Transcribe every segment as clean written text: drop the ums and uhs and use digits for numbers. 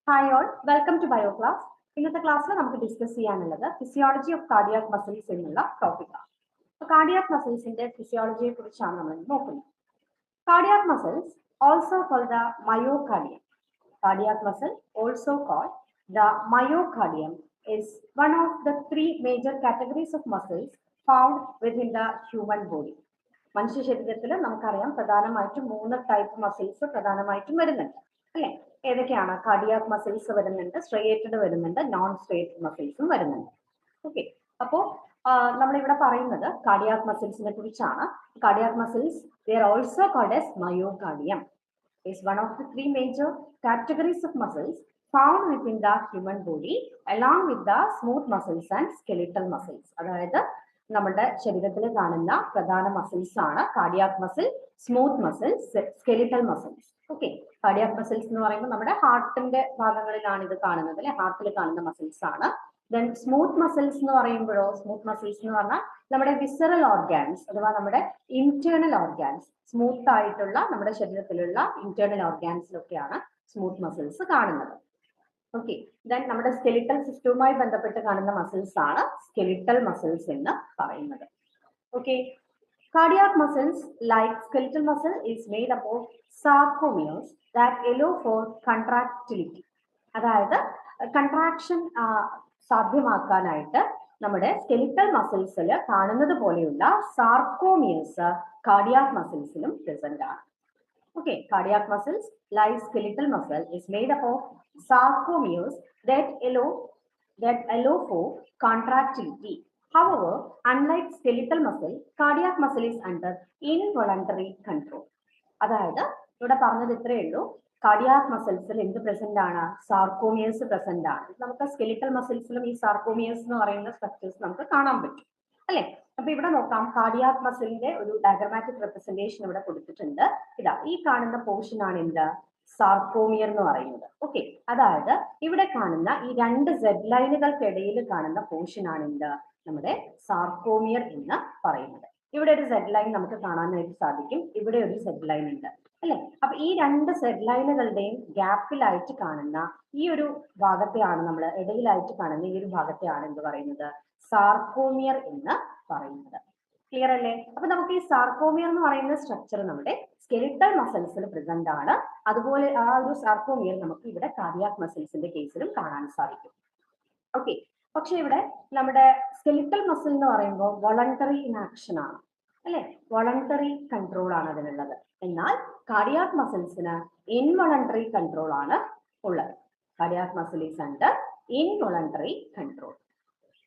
Hi all, welcome to Bio Class. ഇന്നത്തെ ക്ലാസ്സിൽ നമുക്ക് ഡിസ്കസ് ചെയ്യാനുള്ളത് ഫിസിയോളജി ഓഫ് കാർഡിയാക് മസിൽസ് എന്നുള്ള ടോപ്പിക്കാണ്. അപ്പോൾ കാർഡിയാക് മസിൽസിന്റെ ഫിസിയോളജിയെ കുറിച്ചാണ് നമ്മൾ നോക്കുന്നത്. Cardiac muscles also called the myocardium. Cardiac muscle, also called the myocardium, is one of the three major categories of muscles found within the human body. മനുഷ്യ ശരീരത്തിൽ നമുക്കറിയാം പ്രധാനമായിട്ടും 3 ടൈപ്പ് മസിൽസ് പ്രധാനമായിട്ടും വരുന്നുണ്ട് അല്ലേ? ഏതൊക്കെയാണ്? കാർഡിയാക് മസിൽസ് വരുന്നുണ്ട്, സ്ട്രെയേറ്റഡ് വരുന്നുണ്ട്, നോൺ സ്ട്രെയേറ്റഡ് മസിൽസും വരുന്നുണ്ട്. ഓക്കെ, അപ്പോ നമ്മളിവിടെ പറയുന്നത് കാർഡിയാക് മസിൽസിനെ കുറിച്ചാണ്. Cardiac muscles they are also called as myocardium. Is one of the three major categories of muscles found within the human body along with the smooth muscles and skeletal muscles. അതായത് നമ്മുടെ ശരീരത്തിൽ കാണുന്ന പ്രധാന muscles ആണ് cardiac muscle, smooth muscles, skeletal muscles. Okay, cardiac muscles എന്ന് പറയുമ്പോൾ നമ്മുടെ ഹാർട്ടിന്റെ ഭാഗങ്ങളിലാണ് ഇത് കാണുന്നത് അല്ലെ, ഹാർട്ടിൽ കാണുന്ന മസിൽസ് ആണ്. ദെൻ സ്മൂത്ത് മസിൽസ് എന്ന് പറയുമ്പോഴോ, സ്മൂത്ത് മസിൽസ് എന്ന് പറഞ്ഞാൽ നമ്മുടെ വിസറൽ ഓർഗാൻസ് അഥവാ നമ്മുടെ ഇന്റേണൽ ഓർഗാൻസ്, സ്മൂത്ത് ആയിട്ടുള്ള നമ്മുടെ ശരീരത്തിലുള്ള ഇന്റേണൽ ഓർഗാൻസിലൊക്കെയാണ് സ്മൂത്ത് മസിൽസ് കാണുന്നത്. ഓക്കെ, ദെൻ നമ്മുടെ സ്കെലിറ്റൽ സിസ്റ്റവുമായി ബന്ധപ്പെട്ട് കാണുന്ന മസിൽസ് ആണ് സ്കെലിറ്റൽ മസിൽസ് എന്ന് പറയുന്നത്. Okay, cardiac muscles like skeletal muscle is made up of sarcomeres that allow for contractility. അതായത് കൺട്രാക്ഷൻ സാധ്യമാക്കാനായിട്ട് നമ്മുടെ സ്കെലിറ്റൽ മസിൽസിൽ കാണുന്നത് പോലെയുള്ള സാർകോമിയേഴ്സ് കാർഡിയാക് മസിൽസിലും പ്രസന്റ് ആണ്. Okay, cardiac muscles like skeletal muscle is made up of sarcomeres that allow for contractility. However, unlike skeletal muscle, cardiac muscle is under involuntary control. അതായത് ഇവിടെ പറഞ്ഞത് ഇത്രയേ ഉള്ളൂ, കാർഡിയാക് മസിൽസിൽ എന്ത് പ്രസന്റ് ആണ്? സാർക്കോമിയേഴ്സ് പ്രസന്റ് ആണ്. നമുക്ക് സ്കെലിറ്റൽ മസിൽസിലും ഈ സാർക്കോമിയേഴ്സ് എന്ന് പറയുന്ന സ്ട്രക്ചേഴ്സ് നമുക്ക് കാണാൻ പറ്റും അല്ലെ? അപ്പൊ ഇവിടെ നോക്കാം, കാർഡിയാക് മസിലിന്റെ ഒരു ഡയഗ്രമാറ്റിക് റെപ്രസെന്റേഷൻ ഇവിടെ കൊടുത്തിട്ടുണ്ട്. ഇതാ ഈ കാണുന്ന പോർഷൻ ആണ് എന്ത്? സാർക്കോമിയർ എന്ന് പറയുന്നത്. ഓക്കെ, അതായത് ഇവിടെ കാണുന്ന ഈ രണ്ട് സെഡ് ലൈനുകൾക്കിടയിൽ കാണുന്ന പോർഷൻ ആണ് എന്ത്? നമ്മുടെ സാർക്കോമിയർ എന്ന് പറയുന്നത്. ഇവിടെ ഒരു സെഡ് ലൈൻ നമുക്ക് കാണാനായിട്ട് സാധിക്കും, ഇവിടെ ഒരു സെഡ് ലൈൻ ഉണ്ട് അല്ലെ? അപ്പൊ ഈ രണ്ട് സെഡ് ലൈനുകളുടെയും ഗ്യാപ്പിലായിട്ട് കാണുന്ന ഈ ഒരു ഭാഗത്തെയാണ് നമ്മൾ, ഇടയിലായിട്ട് കാണുന്ന ഈ ഒരു ഭാഗത്തെയാണ് എന്ത് പറയുന്നത്? സാർക്കോമിയർ എന്ന് പറയുന്നത്. ക്ലിയർ അല്ലേ? അപ്പൊ നമുക്ക് ഈ സാർക്കോമിയർ എന്ന് പറയുന്ന സ്ട്രക്ചർ നമ്മുടെ സ്കെലിറ്റൽ മസിൽസിൽ പ്രസന്റ് ആണ്. അതുപോലെ ആ ഒരു സാർക്കോമിയർ നമുക്ക് ഇവിടെ കാർഡിയാക് മസിൽസിന്റെ കേസിലും കാണാൻ സാധിക്കും. ഓക്കെ, പക്ഷെ ഇവിടെ നമ്മുടെ സ്കെലിറ്റൽ മസിൽ എന്ന് പറയുമ്പോൾ വോളണ്ടറി ഇനാക്ഷൻ ആണ് അല്ലെ, വോളണ്ടറി കൺട്രോൾ ആണ് അതിനുള്ളത്. എന്നാൽ കാർഡിയാക് മസിൽസിന് ഇൻവോളണ്ടറി കൺട്രോൾ ആണ് ഉള്ളത്. Cardiac muscle is under involuntary control.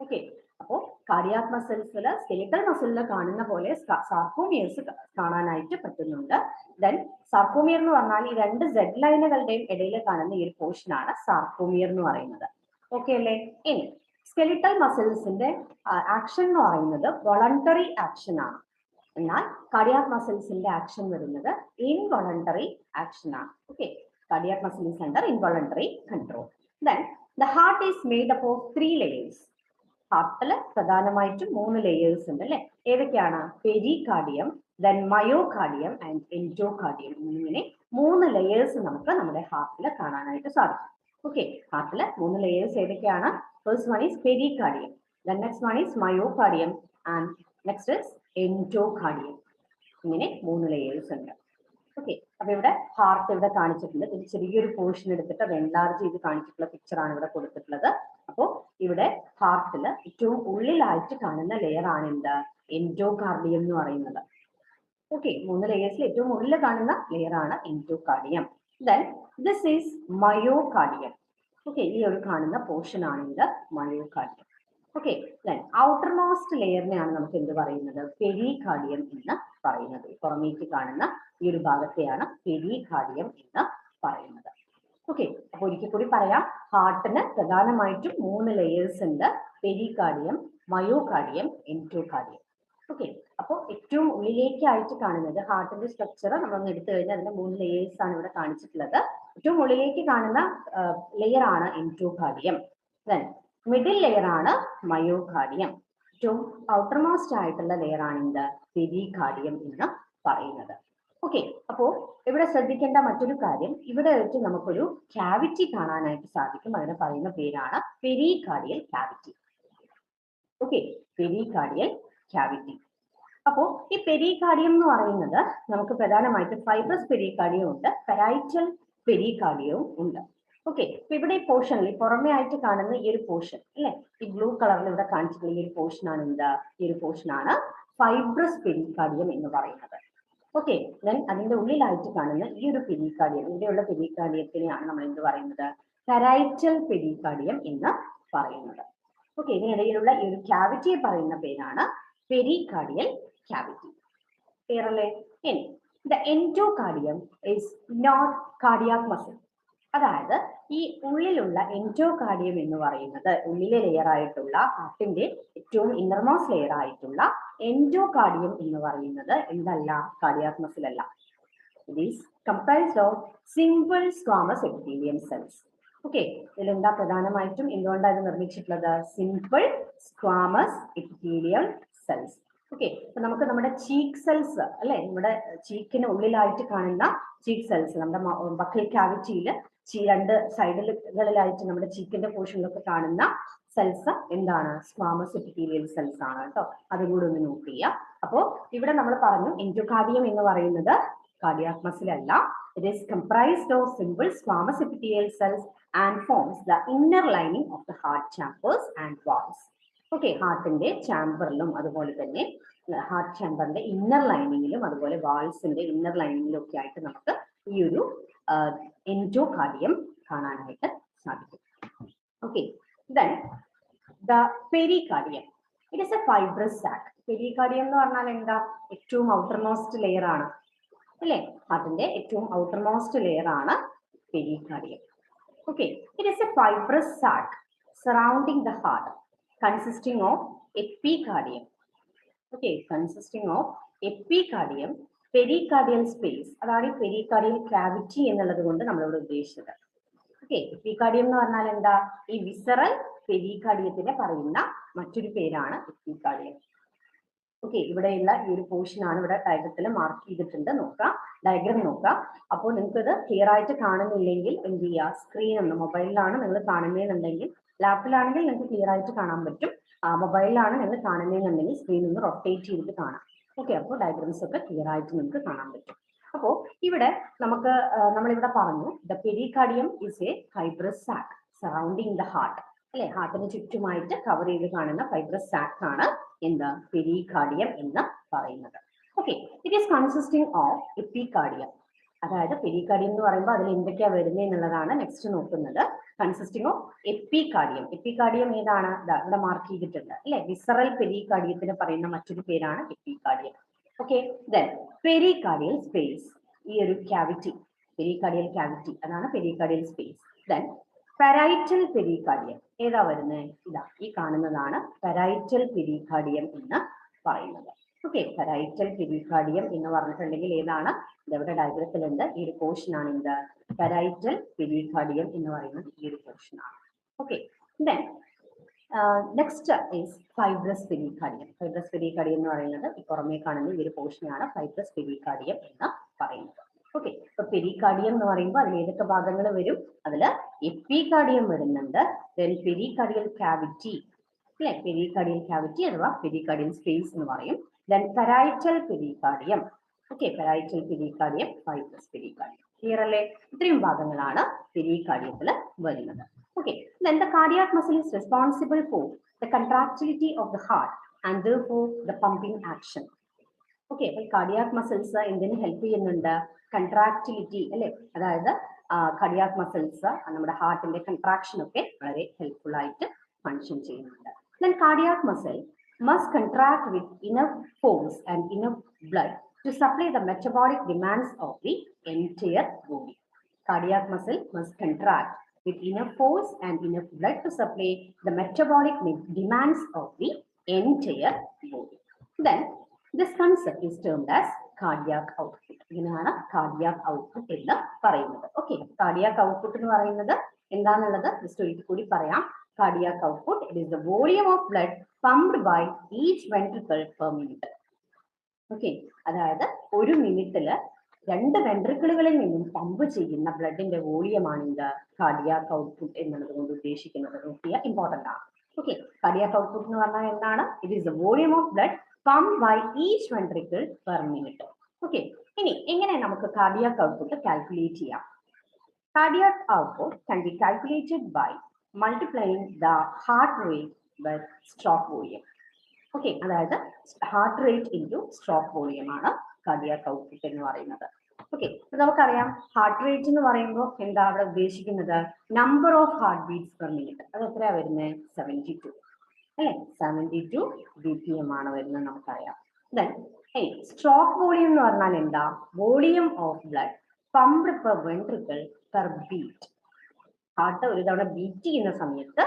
Okay, അപ്പോ കാർഡിയാക് മസിൽസിൽ സ്കെലിറ്റൽ മസിലിൽ കാണുന്ന പോലെ സാർക്കോമിയേഴ്സ് കാണാനായിട്ട് പറ്റുന്നുണ്ട്. ദെൻ സാർക്കോമിയർ എന്ന് പറഞ്ഞാൽ ഈ രണ്ട് സെഡ് ലൈനുകളുടെയും ഇടയിൽ കാണുന്ന ഈ ഒരു പോർഷൻ ആണ് സാർക്കോമിയർ എന്ന് പറയുന്നത്. ഓക്കെ അല്ലേ? ഇനി സ്കെലിറ്റൽ മസിൽസിന്റെ ആക്ഷൻ എന്ന് പറയുന്നത് വോളണ്ടറി ആക്ഷൻ ആണ്. എന്നാൽ കാർഡിയാക് മസിൽസിന്റെ ആക്ഷൻ വരുന്നത് ഇൻവോളണ്ടറി ആക്ഷൻ ആണ്. Okay, cardiac muscle is under involuntary control. Then the heart is made up of 3 layers. ഹാർട്ടില് പ്രധാനമായിട്ടും 3 ലേയേഴ്സ് ഉണ്ട് അല്ലെ? ഏതൊക്കെയാണ്? Pericardium, then myocardium and endocardium. ഇങ്ങനെ 3 ലേയേഴ്സ് നമുക്ക് നമ്മുടെ ഹാർട്ടിൽ കാണാനായിട്ട് സാധിക്കും. ഓക്കെ, ഹാർട്ടില് 3 ലേയേഴ്സ് ഏതൊക്കെയാണ്? First one is pericardium, then next one is myocardium and next is endocardium. ഇങ്ങനെ 3 ലേയേഴ്സ് ഉണ്ട്. ഓക്കെ, അപ്പൊ ഇവിടെ ഹാർട്ട് ഇവിടെ കാണിച്ചിട്ടുണ്ട്. ഇത് ചെറിയൊരു പോർഷൻ എടുത്തിട്ട് അത് എൻലാർജ് ചെയ്ത് കാണിച്ചിട്ടുള്ള പിക്ചർ ആണ് ഇവിടെ കൊടുത്തിട്ടുള്ളത്. അപ്പോ ഇവിടെ ഹാർട്ടില് ഏറ്റവും ഉള്ളിലായിട്ട് കാണുന്ന ലെയർ ആണ് എന്ത്? എൻഡോകാർഡിയം എന്ന് പറയുന്നത്. ഓക്കെ, 3 ലേയേഴ്സിൽ ഏറ്റവും ഉള്ളിൽ കാണുന്ന ലെയർ ആണ് endocardium. Then this is myocardium. Okay, ഈ ഒരു കാണുന്ന പോർഷൻ ആണ് ഇത് myocardium. Okay, then outer most ലെയറിനെയാണ് നമുക്ക് എന്ത് പറയുന്നത്? പെരികാർഡിയം എന്ന് പറയുന്നത്. പുറമേക്ക് കാണുന്ന ഈ ഒരു ഭാഗത്തെയാണ് പെരികാർഡിയം എന്ന് പറയുന്നത്. ഓക്കെ, അപ്പൊ ഒരിക്കൽ കൂടി പറയാം, ഹാർട്ടിന് പ്രധാനമായിട്ടും 3 ലേയേഴ്സ് ഉണ്ട്: പെരികാർഡിയം, മയോകാർഡിയം, എൻഡോകാർഡിയം. ഓക്കെ, അപ്പൊ ഏറ്റവും ഉള്ളിലേക്കായിട്ട് കാണുന്നത് ഹാർട്ടിന്റെ സ്ട്രക്ചർ നമ്മളൊന്ന് എടുത്തു കഴിഞ്ഞാൽ അതിന്റെ 3 ലേയേഴ്സ് ആണ് ഇവിടെ കാണിച്ചിട്ടുള്ളത്. ഏറ്റവും ഉള്ളിലേക്ക് കാണുന്ന ലെയർ ആണ് എൻഡോകാർഡിയം. ദെൻ മിഡിൽ ലെയർ ആണ് മയോകാർഡിയം. ഏറ്റവും ഔട്ടർ മോസ്റ്റ് ആയിട്ടുള്ള ലെയർ ആണ് എന്ത്? പെരികാർഡിയം എന്ന് പറയുന്നത്. ഓക്കെ, അപ്പോൾ ഇവിടെ ശ്രദ്ധിക്കേണ്ട മറ്റൊരു കാര്യം, ഇവിടെ വെച്ച് നമുക്കൊരു ക്യാവിറ്റി കാണാനായിട്ട് സാധിക്കും. അതിനെ പറയുന്ന പേരാണ് pericardial cavity. Okay, pericardial cavity. അപ്പോൾ ഈ പെരികാർഡിയം എന്ന് പറയുന്നത് നമുക്ക് പ്രധാനമായിട്ട് ഫൈബ്രസ് പെരികാർഡിയം ഉണ്ട്, പെരൈറ്റൽ പെരികാർഡിയവും ഉണ്ട്. ഓക്കെ, അപ്പൊ ഇവിടെ ഈ പോർഷനിൽ പുറമെ ആയിട്ട് കാണുന്ന ഈ ഒരു പോർഷൻ അല്ലെ, ഈ ബ്ലൂ കളറിൽ ഇവിടെ കാണിച്ചിട്ടുള്ള ഈ ഒരു പോർഷൻ ആണ് എന്താ, ഈ ഒരു പോർഷൻ ആണ് ഫൈബ്രസ് പെരികാർഡിയം എന്ന് പറയുന്നത്. ഓക്കെ, ദെൻ അതിന്റെ ഉള്ളിലായിട്ട് കാണുന്ന ഈ ഒരു പെരികാർഡിയം, ഇവിടെയുള്ള പെരികാർഡിയത്തിനെയാണ് നമ്മൾ എന്ത് പറയുന്നത്, പെരൈറ്റൽ പെരികാർഡിയം എന്ന് പറയുന്നത്. ഓക്കെ, ഇതിനിടയിലുള്ള ഈ ഒരു ക്യാവിറ്റിയെ പറയുന്ന പേരാണ് പെരികാർഡിയൽ cavity. Clear അല്ലേ? ഇനി the endocardium is not cardiac muscle. അതായത് ഈ ഉള്ളിലുള്ള എൻഡോകാർഡിയം എന്ന് പറയുന്നത്, ഉള്ളിലെ ലെയർ ആയിട്ടുള്ള ഹാർട്ടിന്റെ ഏറ്റവും ഇന്നർമോസ്റ്റ് ലെയർ ആയിട്ടുള്ള എൻഡോകാർഡിയം എന്ന് പറയുന്നത് എന്തല്ല, കാർഡിയാക് മസിൽ അല്ല. It is comprised of simple squamous epithelium cells. Okay, ഇതിലെന്താ പ്രധാനമായിട്ടും എന്തുകൊണ്ടാണ് ഇത് നിർമ്മിച്ചിട്ടുള്ളത്, simple squamous epithelium cells. Okay, അപ്പൊ നമുക്ക് നമ്മുടെ ചീക്ക് സെൽസ് അല്ലെ, നമ്മുടെ ചീക്കിന് ഉള്ളിലായിട്ട് കാണുന്ന ചീക്ക് സെൽസ്, നമ്മുടെ ബക്കൽ ക്യാവിറ്റിയിൽ രണ്ട് സൈഡുകളിലായിട്ട് നമ്മുടെ ചീക്കിന്റെ പോർഷനിലൊക്കെ കാണുന്ന സെൽസ് എന്താണ്, സ്ക്വാമസ് എപ്പിത്തീലിയൽ സെൽസ് ആണ് കേട്ടോ. അതും കൂടെ ഒന്ന് നോട്ട് ചെയ്യുക. അപ്പോ ഇവിടെ നമ്മൾ പറഞ്ഞു എൻഡോകാർഡിയം എന്ന് പറയുന്നത് കാർഡിയാക് മസിൽ അല്ല. It is comprised of simple squamous epithelial cells and forms the inner lining of the heart chambers and walls. Okay, ഹാർട്ടിന്റെ ചാമ്പറിലും അതുപോലെ തന്നെ ഹാർട്ട് ചാമ്പറിന്റെ ഇന്നർ ലൈനിങ്ങിലും അതുപോലെ വാൾസിന്റെ ഇന്നർ ലൈനിങ്ങിലും ഒക്കെ ആയിട്ട് നമുക്ക് ഈ ഒരു എൻഡോകാർഡിയം കാണാനായിട്ട് സാധിക്കും. Okay, then the pericardium, it is a fibrous sac. Pericardium എന്ന് പറഞ്ഞാൽ എന്താ, ഏറ്റവും ഔട്ടർമോസ്റ്റ് ലെയർ ആണ് അല്ലേ, ഹാർട്ടിന്റെ ഏറ്റവും ഔട്ടർമോസ്റ്റ് ലെയർ ആണ് pericardium. Okay, it is a fibrous sac surrounding the heart consisting of epicardium. Okay, consisting of epicardium, pericardial space, അതാണ് പെരികാർഡിയൽ ക്യാവിറ്റി എന്നുള്ളത് കൊണ്ട് നമ്മളിവിടെ ഉദ്ദേശിച്ചത്. ഓക്കെ, എപ്പികാർഡിയം എന്ന് പറഞ്ഞാൽ എന്താ, ഈ വിസറൽ പെരികാർഡിയത്തിനെ പറയുന്ന മറ്റൊരു പേരാണ് എപ്പികാർഡിയം. ഓക്കെ, ഇവിടെയുള്ള ഈ ഒരു പോർഷൻ ആണ് ഇവിടെ ഡയഗ്രത്തിൽ മാർക്ക് ചെയ്തിട്ടുണ്ട്. നോക്കാം, ഡയഗ്രാം നോക്കാം. അപ്പോൾ നിങ്ങൾക്ക് ഇത് ക്ലിയർ ആയിട്ട് കാണുന്നില്ലെങ്കിൽ എന്ത് ചെയ്യുക, സ്ക്രീൻ ഒന്ന്, മൊബൈലിലാണ് നിങ്ങൾ കാണുന്നതെന്നുണ്ടെങ്കിൽ, ലാപ്പിലാണെങ്കിൽ നിങ്ങൾക്ക് ക്ലിയർ ആയിട്ട് കാണാൻ പറ്റും, മൊബൈലിലാണ് നിങ്ങൾ കാണുന്നതെന്നുണ്ടെങ്കിൽ സ്ക്രീൻ ഒന്ന് റൊട്ടേറ്റ് ചെയ്തിട്ട് കാണാം. ഓക്കെ, അപ്പോൾ ഡയഗ്രാംസ് ഒക്കെ ക്ലിയർ ആയിട്ട് നിങ്ങൾക്ക് കാണാൻ പറ്റും. അപ്പോൾ ഇവിടെ നമ്മളിവിടെ പറഞ്ഞു, the pericardium is a fibrous sac surrounding the heart അല്ലെ, ഹാർട്ടിന് ചുറ്റുമായിട്ട് കവർ ചെയ്ത് കാണുന്ന ഫൈബ്രസ് സാക്ക് ആണ് എന്ത്, പെരികാർഡിയം എന്ന് പറയുന്നത്. Okay, it is consisting of epicardium. അതായത് പെരികാർഡിയം എന്ന് പറയുമ്പോൾ അതിൽ എന്തൊക്കെയാ വരുന്നത് എന്നുള്ളതാണ് നെക്സ്റ്റ് നോക്കുന്നത്. Consisting of epicardium. എപ്പികാർഡിയം ഏതാണ്, ഇവിടെ മാർക്ക് ചെയ്തിട്ടുണ്ട് അല്ലെ, വിസറൽ പെരികാർഡിയത്തിന് പറയുന്ന മറ്റൊരു പേരാണ് epicardium. Okay, then pericardial space, ഈ ഒരു ക്യാവിറ്റി, പെരികാർഡിയൽ ക്യാവിറ്റി അതാണ് pericardial space. Then parietal pericardium ഏതാ വരുന്നത്, ഇതാ ഈ കാണുന്നതാണ് പെരൈറ്റൽ പെരികാർഡിയം എന്ന് പറയുന്നത്. ഓക്കെ, പെരൈറ്റൽ പെരികാർഡിയം എന്ന് പറഞ്ഞിട്ടുണ്ടെങ്കിൽ ഏതാണ്, ഇതെവിടെ ഡയഗ്രത്തിലുണ്ട്, ഈ ഒരു പോർഷൻ ആണ് എന്ത്, പെരൈറ്റൽ പെരികാർഡിയം എന്ന് പറയുന്നത് ഈ ഒരു പോർഷൻ ആണ്. Okay, then next is fibrous pericardium. Fibrous pericardium എന്ന് പറയുന്നത് ഈ പുറമേ കാണുന്ന ഈ ഒരു പോർഷനാണ് ഫൈബ്രസ് പെരികാർഡിയം എന്ന് പറയുന്നത്. ഓക്കെ, ഇപ്പൊ പെരികാർഡിയം എന്ന് പറയുമ്പോൾ അതിൽ ഏതൊക്കെ ഭാഗങ്ങൾ വരും, അതില് എപ്പികാർഡിയം വരുന്നുണ്ട്, ദെൻ പെരികാർഡിയൽ ക്യാവിറ്റി അല്ലെ, പെരികാർഡിയൽ ക്യാവിറ്റി അഥവാ പെരികാർഡിയൽ സ്പേസ് എന്ന് പറയും, then parietal pericardium. Okay, parietal pericardium, fibrous pericardium. Clear അല്ലേ, ഇത്രയും ഭാഗങ്ങളാണ് പെരികാർഡിയത്തിൽ വരുന്നത്. Okay, then the cardiac muscle is responsible for the contractility of the heart and therefore the pumping action. Okay, അപ്പോൾ cardiac muscles എന്തിനു help ചെയ്യുന്നുണ്ട്, contractility അല്ലെ, അതായത് cardiac muscles നമ്മുടെ ഹാർട്ടിന്റെ കൺട്രാക്ഷൻ ഒക്കെ വളരെ ഹെൽപ്ഫുൾ ആയിട്ട് ഫങ്ഷൻ ചെയ്യുന്നുണ്ട്. Then cardiac muscle must contract with enough force and enough blood to supply the metabolic demands of the entire body. Cardiac muscle must contract with enough force and enough blood to supply the metabolic demands of the entire body. Then this concept is termed as cardiac output. ഇതിനാണ് cardiac output എന്ന് പറയുന്നത്. Okay, cardiac output എന്ന് പറയുന്നത് എന്താണെന്നുള്ളത് just ഒരിക്കൽ കൂടി പറയാം. Cardiac output, it is the volume of blood pumped by each ventricle per minute. Okay, അതായത് ഒരു മിനിറ്റില് രണ്ട് വെൻട്രിക്കിളുകളിൽ നിന്നും പമ്പ് ചെയ്യുന്ന ബ്ലഡിന്റെ വോളിയമാണ് ഇത് കാർഡിയാക് ഔട്ട്പുട്ട് എന്നുള്ളത് കൊണ്ട് ഉദ്ദേശിക്കുന്നത്. നോക്കിയ ഇമ്പോർട്ടന്റ് ആണ്. ഓക്കെ, കാർഡിയാക് ഔട്ട്പുട്ട് എന്ന് പറഞ്ഞാൽ എന്താണ്? It is the volume of blood pump by each ventricle per minute. Okay, ഇനി എങ്ങനെ നമുക്ക് കാർഡിയാക് ഔട്ട്പുട്ട് കാൽക്കുലേറ്റ് ചെയ്യാം? Cardiac output can be calculated by multiplying the heart rate with stroke volume. Okay, അതായത് heart rate into stroke volume ആണ് cardiac output എന്ന് പറയുന്നത്. Okay, നമുക്കറിയാം heart rate എന്ന് പറയുമ്പോൾ എന്താ അവിടെ ഉദ്ദേശിക്കുന്നത്? Number of heart beats per minute. അത് എത്രയാ വരുന്നത്? 72 അല്ലെ? 72 BPM ആണ് വരുന്നത് നമുക്കറിയാം. ദെൻ സ്ട്രോക്ക് വോളിയം എന്ന് പറഞ്ഞാൽ എന്താ? Volume of blood pumped per ventricle per beat. Heart ഒരു തവണ ബീറ്റ് ചെയ്യുന്ന സമയത്ത്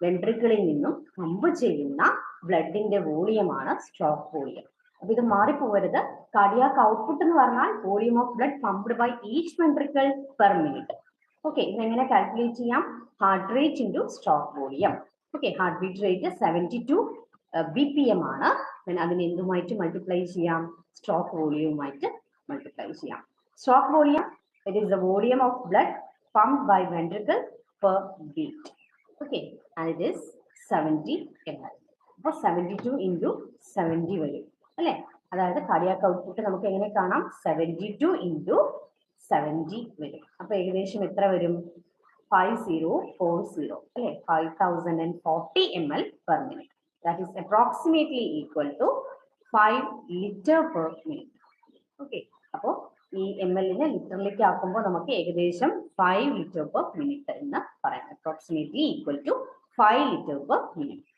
വെൻട്രിക്കിളിൽ നിന്നും പമ്പ് ചെയ്യുന്ന ബ്ലഡിന്റെ വോളിയമാണ് സ്ട്രോക്ക് വോളിയം. അപ്പൊ ഇത് മാറിപ്പോകരുത്. കാർഡിയാക് ഔട്ട്പുട്ട് എന്ന് പറഞ്ഞാൽ volume of blood pumped by each ventricle per minute. Okay, ഇതെങ്ങനെ കാൽക്കുലേറ്റ് ചെയ്യാം? Heart rate into stroke volume. Okay, heart beat rate 72 BPM ആണ്. അതിന് എന്തുമായിട്ട് മൾട്ടിപ്ലൈ ചെയ്യാം? സ്ട്രോക്ക് വോളിയവുമായിട്ട് മൾട്ടിപ്ലൈ ചെയ്യാം. Stroke volume, it is the volume of blood pumped by ventricle per beat. Okay, and it is 70 ml. അപ്പോൾ 72 into 70 വരും അല്ലെ? അതായത് കാർഡിയാക് ഔട്ട്പുട്ട് നമുക്ക് എങ്ങനെ കാണാം? 72 into 70 വരും. അപ്പൊ ഏകദേശം എത്ര വരും? 5040 അല്ലെ? 5040 ml per minute. That is approximately equal to 5 liter per minute. Okay, അപ്പോൾ ഈ ml നെ ലിറ്ററിലേക്ക് ആക്കുമ്പോൾ നമുക്ക് ഏകദേശം 5 ലിറ്റർ പെർ മിനിറ്റ് എന്ന് പറയാം. Approximately equal to 5 litre per minute.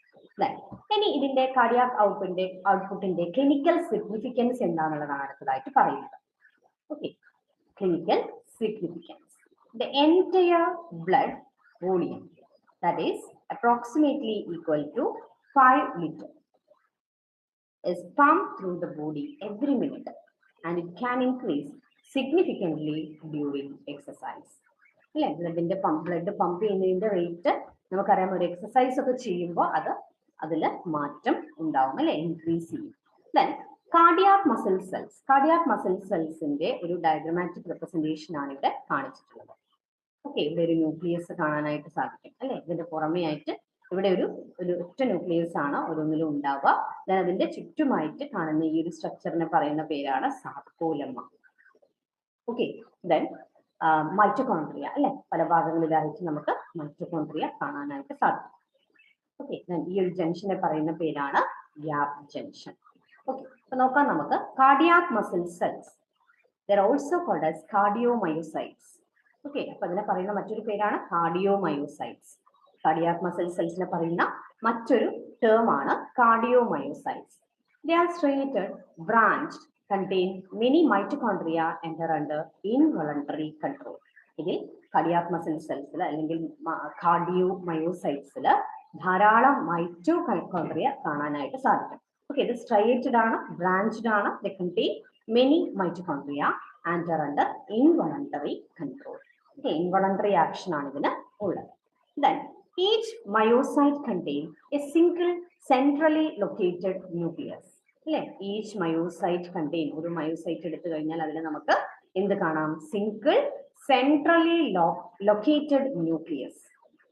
ഇനി ഇതിന്റെ കാർഡിയാക് ഔട്ട്പുട്ടിന്റെ ക്ലിനിക്കൽ സിഗ്നിഫിക്കൻസ് എന്താണെന്നുള്ളതാണ് അടുത്തതായിട്ട് പറയുന്നത്. Okay, clinical significance. The entire blood volume that is approximately equal to 5 litre is pumped through the body every minute and it can increase significantly during exercise. അല്ലെ? Blood pump ചെയ്യുന്നതിന്റെ rate നമുക്കറിയാം. ഒരു exercise ഒക്കെ ചെയ്യുമ്പോൾ അതിൽ മാറ്റം ഉണ്ടാവും അല്ലെ? ഇൻക്രീസ് ചെയ്യും. ദെൻ കാർഡിയാക് മസിൽ സെൽസിന്റെ ഒരു ഡയഗ്രമാറ്റിക് റെപ്രസെന്റേഷൻ ആണ് ഇവിടെ കാണിച്ചിട്ടുള്ളത്. ഓക്കെ, ഇവിടെ ഒരു ന്യൂക്ലിയസ് കാണാനായിട്ട് സാധിക്കും അല്ലെ? ഇതിന്റെ പുറമേ ആയിട്ട് ഇവിടെ ഒരു ഒറ്റ ന്യൂക്ലിയസ് ആണ് ഓരോന്നിലും ഉണ്ടാവുക. ദെൻ അതിന്റെ ചുറ്റുമായിട്ട് കാണുന്ന ഈ ഒരു സ്ട്രക്ചറിനെ പറയുന്ന പേരാണ് സാർക്കോലെമ്മ. ഓക്കെ, ദെൻ മൈറ്റോകോൺട്രിയ അല്ലെ? പല ഭാഗങ്ങളിലായിട്ട് നമുക്ക് മൈറ്റോകോൺട്രിയ കാണാനായിട്ട് സാധിക്കും. ഓക്കെ, ഈ ഒരു ജംഗ്ഷനെ പറയുന്ന പേരാണ് ഗ്യാപ്പ് ജംഗ്ഷൻ. ഓക്കെ, അപ്പൊ നോക്കാം നമുക്ക്. Cardiac muscle cells they're also called as cardiomyocytes. Okay, അപ്പൊ അതിനെ പറയുന്ന മറ്റൊരു പേരാണ് കാർഡിയോമയോസൈറ്റ്സ്. കാർഡിയാക് മസിൽ സെൽസിനെ പറയുന്ന മറ്റൊരു ടേം ആണ് കാർഡിയോമയോസൈറ്റ്സ്. They are striated, branched, contain many mitochondria and are under involuntary control. ഇതിൽ കാർഡിയാക് മസിൽ സെൽസിൽ അല്ലെങ്കിൽ കാർഡിയോമയോസൈറ്റ്സിൽ ധാരാളം മൈറ്റോകോൺട്രിയ കാണാനായിട്ട് സാധിക്കും. ഓക്കെ, ഇത് സ്ട്രൈറ്റഡ് ആണ്, ബ്രാഞ്ച്ഡ് ആണ്. They contain many mitochondria and are under involuntary control. Okay, involuntary action ആണ് ഇതിന് ഉള്ളത്. Then each myocyte contain a single centrally located nucleus. അല്ലെ? ഈച്ച് മയോസൈറ്റ് കണ്ടെയ്ൻ, ഒരു മയോസൈറ്റ് എടുത്തു കഴിഞ്ഞാൽ അതിൽ നമുക്ക് എന്ത് കാണാം? Single centrally located nucleus.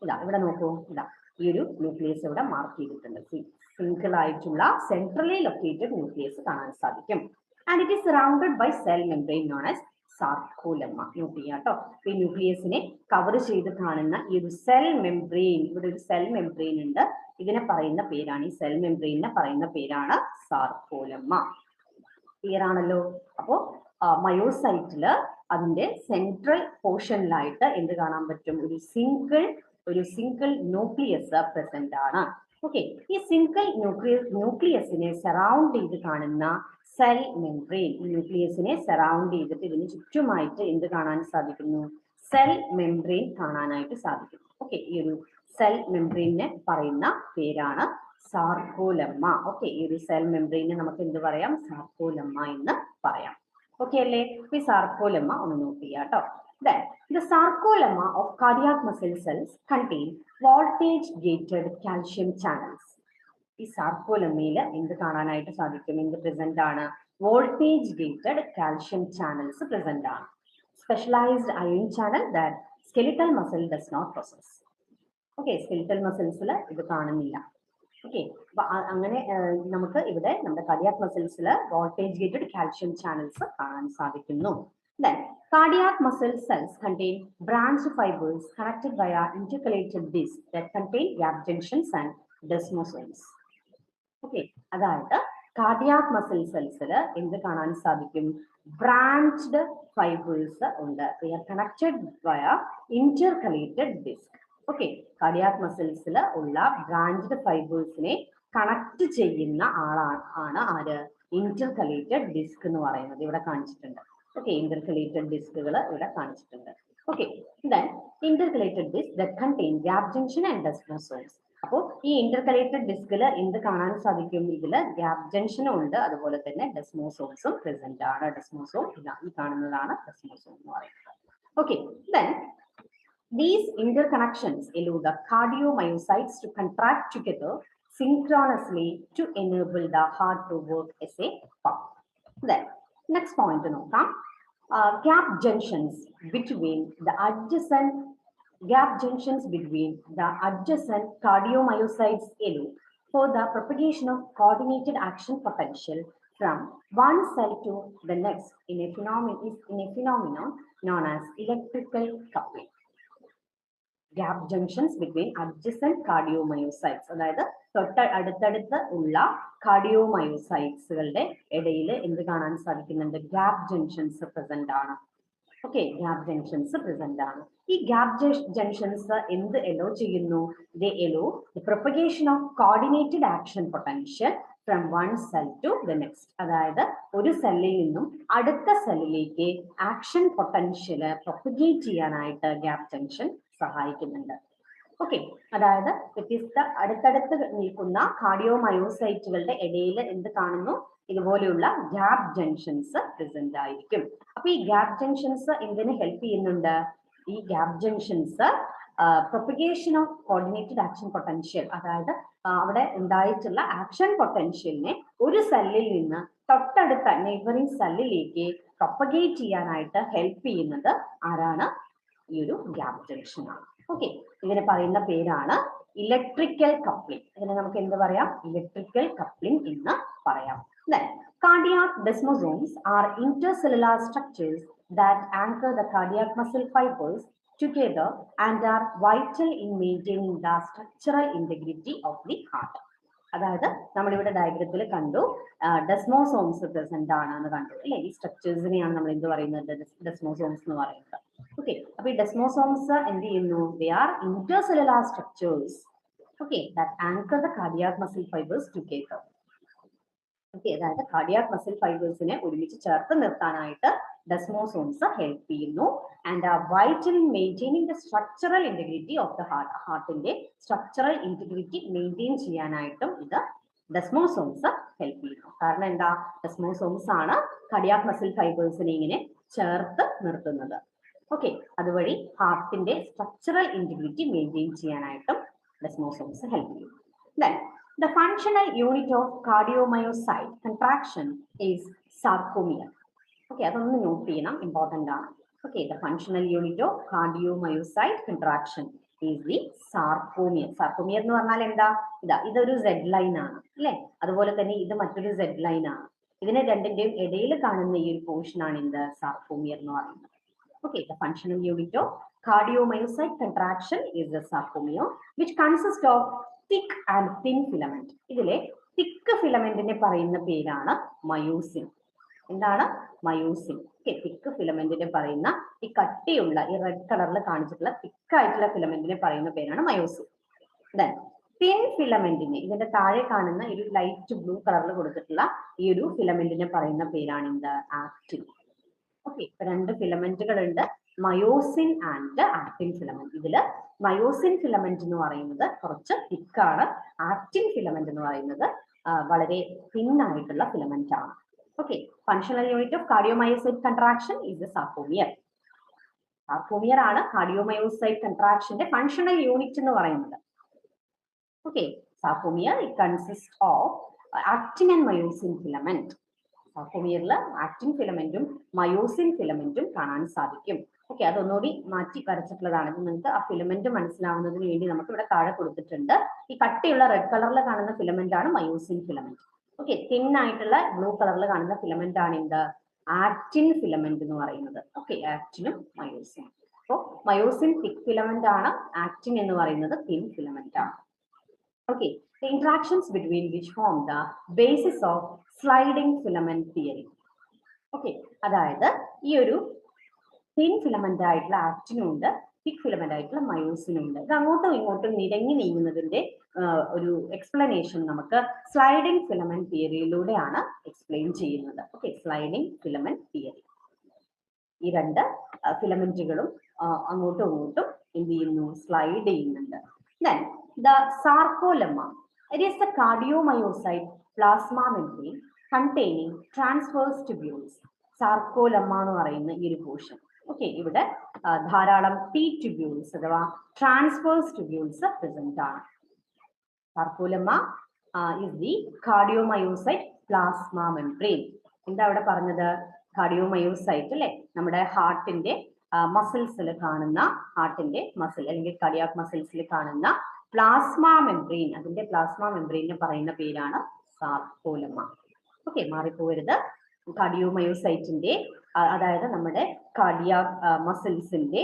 ഇതാ ഇവിടെ നോക്കൂ, ഇതാ ഈ ഒരു ന്യൂക്ലിയസ് ഇവിടെ മാർക്ക് ചെയ്തിട്ടുണ്ട്. സിംഗിൾ ആയിട്ടുള്ള സെൻട്രലി ലൊക്കേറ്റഡ് ന്യൂക്ലിയസ് കാണാൻ സാധിക്കും. And it is surrounded by cell membrane known as sarcolemma. Note ചെയ്യാം കേട്ടോ. ഈ ന്യൂക്ലിയസിനെ കവർ ചെയ്ത് കാണുന്ന ഈ ഒരു സെൽ മെംബ്രെയിൻ, ഇവിടെ ഒരു സെൽ മെംബ്രെയിൻ ഉണ്ട്. ഇതിനെ പറയുന്ന പേരാണ്, ഈ സെൽ മെംബ്രെയിനെ പറയുന്ന പേരാണ് സാർക്കോലെമ്മ. ക്ലിയർ ആണല്ലോ? അപ്പോ മയോസൈറ്റില് അതിന്റെ സെൻട്രൽ പോർഷനിലായിട്ട് എന്ത് കാണാൻ പറ്റും? ഒരു സിംഗിൾ ന്യൂക്ലിയസ് പ്രസന്റ് ആണ്. ഓക്കെ, ഈ സിംഗിൾ ന്യൂക്ലിയസിനെ സറൗണ്ട് ചെയ്ത് കാണുന്ന സെൽ മെംബ്രെയിൻ, ഈ ന്യൂക്ലിയസിനെ സറൗണ്ട് ചെയ്തിട്ട് ഇതിന് ചുറ്റുമായിട്ട് എന്ത് കാണാൻ സാധിക്കുന്നു? സെൽ മെംബ്രെയിൻ കാണാനായിട്ട് സാധിക്കും. ഓക്കെ, ഈ ഒരു സെൽ മെംബ്രെയിനെ പറയുന്ന പേരാണ് സാർക്കോലെമ്മ. ഓക്കെ, ഈ ഒരു സെൽ മെംബ്രെയിനെ നമുക്ക് എന്ത് പറയാം? സാർക്കോലെമ്മ എന്ന് പറയാം. ഓക്കെ അല്ലേ? ഈ സാർക്കോലെമ്മ ഒന്ന് നോട്ട് ചെയ്യാം കേട്ടോ. Then the sarcolemma of cardiac muscle cells contain voltage gated calcium channels. ഈ സാർക്കോലെമ്മയിൽ എന്ത് കാണാനായിട്ട് സാധിക്കും? എന്ത് പ്രസന്റ് ആണ്? Voltage gated calcium channels present ആണ്. Specialised ion channel that skeletal muscle does not possess. Okay, skeletal മസിൽസിൽ ഇത് കാണുന്നില്ല. ഓക്കെ, അപ്പൊ അങ്ങനെ നമുക്ക് ഇവിടെ നമ്മുടെ കാർഡിയാക് മസിൽസിൽ വോൾട്ടേജ് ഗേറ്റഡ് കാൽഷ്യം ചാനൽസ് കാണാൻ സാധിക്കുന്നു. Then cardiac muscle cells contain branched fibers connected via intercalated discs that contain gap junctions and desmosomes. Okay, അതായത് കാർഡിയാക് മസിൽ സെൽസിൽ എന്ത് കാണാൻ സാധിക്കും? ബ്രാഞ്ച്ഡ് ഫൈബേഴ്സ് ഉണ്ട്. They are connected via intercalated disc. Okay, cardiac മസിൽസിൽ ഉള്ള ബ്രാഞ്ച്ഡ് ഫൈബേഴ്സിനെ കണക്ട് ചെയ്യുന്ന ആണ് ആര്? ഇന്റർകലേറ്റഡ് ഡിസ്ക് എന്ന് പറയുന്നത് ഇവിടെ കാണിച്ചിട്ടുണ്ട്. ഓക്കെ, ഇന്റർകലേറ്റഡ് ഡിസ്കുകൾ ഇവിടെ കാണിച്ചിട്ടുണ്ട്. Okay, then intercalated disc that contain gap junction and desmosomes. അപ്പോൾ ഈ ഇന്റർകലേറ്റഡ് ഡിസ്കിൽ എന്ത് കാണാൻ സാധിക്കും? ഇതില് ഗ്യാപ് ജംഗ്ഷനും ഉണ്ട്, അതുപോലെ തന്നെ ഡെസ്മോസോംസും പ്രസന്റ് ആണ്. ഡെസ്മോസോം ഈ കാണുന്നതാണ് ഡെസ്മോസോം എന്ന് പറയുന്നത്. Okay, then these interconnections allow the cardiomyocytes to contract together synchronously to enable the heart to work as a pump. Then next point നോക്കാം. Gap junctions between the adjacent cardiomyocytes allow for the propagation of coordinated action potential from one cell to the next in a phenomenon known as electrical coupling. Gap junctions between adjacent cardiomyocytes, അതായത് അടുത്തടുത്ത് ഉള്ള കാർഡിയോമയോസൈറ്റ്സുകളുടെ ഇടയിൽ എന്ത് കാണാൻ സാധിക്കുന്നുണ്ട്? Gap junctions present ആണ്. Okay, gap junctions present ആണ്. ഈ ഗ്യാപ് ജംഗ്ഷൻസ് എന്ത് എലോ ചെയ്യുന്നു? They allow the propagation of coordinated action potential from one cell to the next. അതായത് ഒരു സെല്ലിൽ നിന്നും അടുത്ത സെല്ലിലേക്ക് ആക്ഷൻ പൊട്ടൻഷ്യല് പ്രൊപ്പഗേറ്റ് ചെയ്യാനായിട്ട് ഗ്യാപ് ജംഗ്ഷൻ സഹായിക്കുന്നുണ്ട്. ഓക്കെ, അതായത് വ്യത്യസ്ത അടുത്തടുത്ത് നിൽക്കുന്ന കാർഡിയോമയോസൈറ്റുകളുടെ ഇടയിൽ എന്ത് കാണുന്നു? ഇതുപോലെയുള്ള ഗ്യാപ് ജംഗ്ഷൻസ് പ്രസന്റ് ആയിരിക്കും. അപ്പൊ ഈ ഗ്യാപ് ജംഗ്ഷൻസ് എന്തിനു ഹെൽപ്പ് ചെയ്യുന്നുണ്ട്? ഈ gap junctions propagation of coordinated action potential, അതായത് അവിടെ ഉണ്ടായിട്ടുള്ള ആക്ഷൻ പൊട്ടൻഷ്യലിനെ ഒരു സെല്ലിൽ നിന്ന് തൊട്ടടുത്ത നെയ്ബറിംഗ് സെല്ലിലേക്ക് പ്രൊപ്പഗേറ്റ് ചെയ്യാനായിട്ട് ഹെൽപ്പ് ചെയ്യുന്നത് ആരാണ്? ഈ ഒരു ഗ്യാപ് ജംഗ്ഷൻ ആണ്. ഓക്കെ, ഇതിനെ പറയുന്ന പേരാണ് ഇലക്ട്രിക്കൽ കപ്ലിംഗ്. ഇതിനെ നമുക്ക് എന്ത് പറയാം? ഇലക്ട്രിക്കൽ കപ്ലിംഗ് എന്ന് പറയാം. Then cardiac desmosomes are intercellular structures that anchor the cardiac muscle fibers together and are vital in maintaining the structural integrity of the heart. അതായത് നമ്മളിവിടെ ഡയഗ്രത്തിൽ കണ്ടു ഡെസ്മോസോംസ് പ്രസന്റ് ആണെന്ന് കണ്ടു അല്ലെ? ഈ സ്ട്രക്ചേഴ്സിനെയാണ് നമ്മൾ എന്ത് പറയുന്നത്? ഡെസ്മോസോംസ് എന്ന് പറയുന്നത്. ഓക്കെ, അപ്പൊ ഈ ഡെസ്മോസോംസ് എന്ത് ചെയ്യുന്നു? They are intercellular structures, okay, that anchor the cardiac muscle fibres together. Okay, അതായത് കാർഡിയാക് മസിൽ ഫൈബേഴ്സിനെ ഒരുമിച്ച് ചേർത്ത് നിർത്താനായിട്ട് ഡെസ്മോസോംസ് ഹെൽപ്പ് ചെയ്യുന്നു. And are vital in maintaining the structural integrity of the heart. ഹാർട്ടിന്റെ സ്ട്രക്ചറൽ ഇന്റഗ്രിറ്റി മെയിൻറ്റെയിൻ ചെയ്യാനായിട്ടും ഇത് ഡെസ്മോസോംസ് help ചെയ്യുന്നു. കാരണം എന്താ? ഡെസ്മോസോംസ് ആണ് കാർഡിയാക് മസിൽ ഫൈബേഴ്സിനെ ഇങ്ങനെ ചേർത്ത് നിർത്തുന്നത്. ഓക്കെ, അതുവഴി ഹാർട്ടിന്റെ സ്ട്രക്ചറൽ ഇന്റഗ്രിറ്റി മെയിൻറ്റെയിൻ ചെയ്യാനായിട്ടും ഡെസ്മോസോംസ് ഹെൽപ്പ് ചെയ്യും. Then the functional unit of cardiomyocyte contraction is sarcomere. Okay, അതൊന്ന് നോട്ട് ചെയ്യണം, ഇമ്പോർട്ടന്റ് ആണ്. Okay, the functional unit of cardiomyocyte contraction is the sarcomere. Sarcomere എന്ന് പറഞ്ഞാൽ എന്താ? ഇതൊരു Z ലൈൻ ആണ് അല്ലെ? അതുപോലെ തന്നെ ഇത് മറ്റൊരു Z ലൈൻ ആണ്. ഇതിനെ രണ്ടിന്റെയും ഇടയിൽ കാണുന്ന ഈ ഒരു പോർഷൻ ആണ് എന്ത്? സാർക്കോമിയർ എന്ന് പറയുന്നത്. Okay, the functional unit of cardiomyocyte contraction is the sarcomere, which consists of thick and thin filament. ഇതിലെ തിക്ക് ഫിലമെന്റിനെ പറയുന്ന പേരാണ് മയോസിൻ. എന്താണ്? മയോസിൻ. തിക്ക് ഫിലമെന്റിനെ പറയുന്ന ഈ കട്ടിയുള്ള ഈ റെഡ് കളറിൽ കാണിച്ചിട്ടുള്ള തിക്കായിട്ടുള്ള ഫിലമെന്റിനെ പറയുന്ന പേരാണ് മയോസിൻ. ദെൻ തിൻ ഫിലമെന്റിനെ, ഇതിന്റെ താഴെ കാണുന്ന ഒരു ലൈറ്റ് ബ്ലൂ കളറിൽ കൊടുത്തിട്ടുള്ള ഈ ഒരു ഫിലമെന്റിനെ പറയുന്ന പേരാണ് എന്ത്? ആക്റ്റിൻ. ഓക്കെ, രണ്ട് ഫിലമെന്റുകൾ ഉണ്ട്, മയോസിൻ ആൻഡ് ആക്റ്റിൻ ഫിലമെന്റ്. ഇതില് മയോസിൻ ഫിലമെന്റ് എന്ന് പറയുന്നത് കുറച്ച് തിക്കാണ്, ആക്റ്റിൻ ഫിലമെന്റ് എന്ന് പറയുന്നത് വളരെ തിൻ ആയിട്ടുള്ള ഫിലമെന്റ് ആണ്. Okay, functional unit of cardiomyocyte contraction is the sarcomere. Sarcomere ആണ് കാർഡിയോമയോസൈറ്റ് കൺട്രാക്ഷന്റെ ഫങ്ഷണൽ യൂണിറ്റ് എന്ന് പറയുന്നത്. Okay, sarcomere it consist of actin and myosin filament. സാർക്കോമിയറിൽ ആക്റ്റിൻ ഫിലമെന്റും മയോസിൻ ഫിലമെന്റും കാണാൻ സാധിക്കും. ഓക്കെ, അതൊന്നുകൂടി മാറ്റി വരച്ചിട്ടുള്ളതാണ്. നിങ്ങൾക്ക് ആ ഫിലമെന്റ് മനസ്സിലാവുന്നതിന് വേണ്ടി നമുക്ക് ഇവിടെ താഴെ കൊടുത്തിട്ടുണ്ട്. ഈ കട്ടിയുള്ള റെഡ് കളറിൽ കാണുന്ന ഫിലമെന്റ് ആണ് മയോസിൻ ഫിലമെന്റ്. ഓക്കെ, തിൻ ആയിട്ടുള്ള ബ്ലൂ കളറിൽ കാണുന്ന ഫിലമെന്റ് ആണ് എന്ത്, ആക്റ്റിൻ ഫിലമെന്റ് എന്ന് പറയുന്നത്. ഓക്കെ, ആക്റ്റിനും മയോസിനും. അപ്പോൾ മയോസിൻ തിക് ഫിലമെന്റ് ആണ്, ആക്റ്റിൻ എന്ന് പറയുന്നത് തിൻ ഫിലമെന്റ് ആണ്. Okay, the interactions between which form the basis of sliding filament theory. Okay, അതായത് ഈ ഒരു തിൻ ഫിലമെന്റ് ആയിട്ടുള്ള ആക്റ്റിനും ഉണ്ട്, തിക് ഫിലമെന്റ് ആയിട്ടുള്ള മയോസിനും ഉണ്ട്. ഇത് അങ്ങോട്ടും ഇങ്ങോട്ടും നിരങ്ങി നീങ്ങുന്നതിന്റെ ഒരു എക്സ്പ്ലനേഷൻ നമുക്ക് സ്ലൈഡിംഗ് ഫിലമെന്റ് തിയറിയിലൂടെയാണ് എക്സ്പ്ലെയിൻ ചെയ്യുന്നത്. Okay, sliding filament theory. ഈ രണ്ട് ഫിലമെന്റുകളും അങ്ങോട്ടും ഇങ്ങോട്ടും എന്ത് ചെയ്യുന്നു, സ്ലൈഡ് ചെയ്യുന്നുണ്ട്. Then the sarcolemma, it is the cardiomyocyte plasma membrane containing transverse tubules. Sarcolemma എന്ന് പറയുന്ന ഈ ഒരു പോർഷൻ. ഓക്കെ, ഇവിടെ ധാരാളം ടി ട്യൂബ്യൂൾസ് അഥവാ ട്രാൻസ്വേഴ്സ് ട്യൂബ്യൂൾസ് പ്രസന്റ് ആണ്. Sarcolemma is the cardiomyocyte plasma membrane. എന്താ അവിടെ പറഞ്ഞത്, കാർഡിയോമയോസൈറ്റ് അല്ലെ, നമ്മുടെ ഹാർട്ടിന്റെ മസിൽസിൽ കാണുന്ന, ഹാർട്ടിന്റെ മസിൽ അല്ലെങ്കിൽ കാർഡിയാക് മസിൽസിൽ കാണുന്ന പ്ലാസ്മ മെംബ്രെയിൻ, അതിന്റെ പ്ലാസ്മ മെംബ്രെയിനെ പറയുന്ന പേരാണ് സാർക്കോലെമ്മ. ഓക്കെ, മാറിപ്പോകരുത്. കാർഡിയോമയോസൈറ്റിന്റെ അതായത് നമ്മുടെ കാർഡിയാക് മസിൽസിന്റെ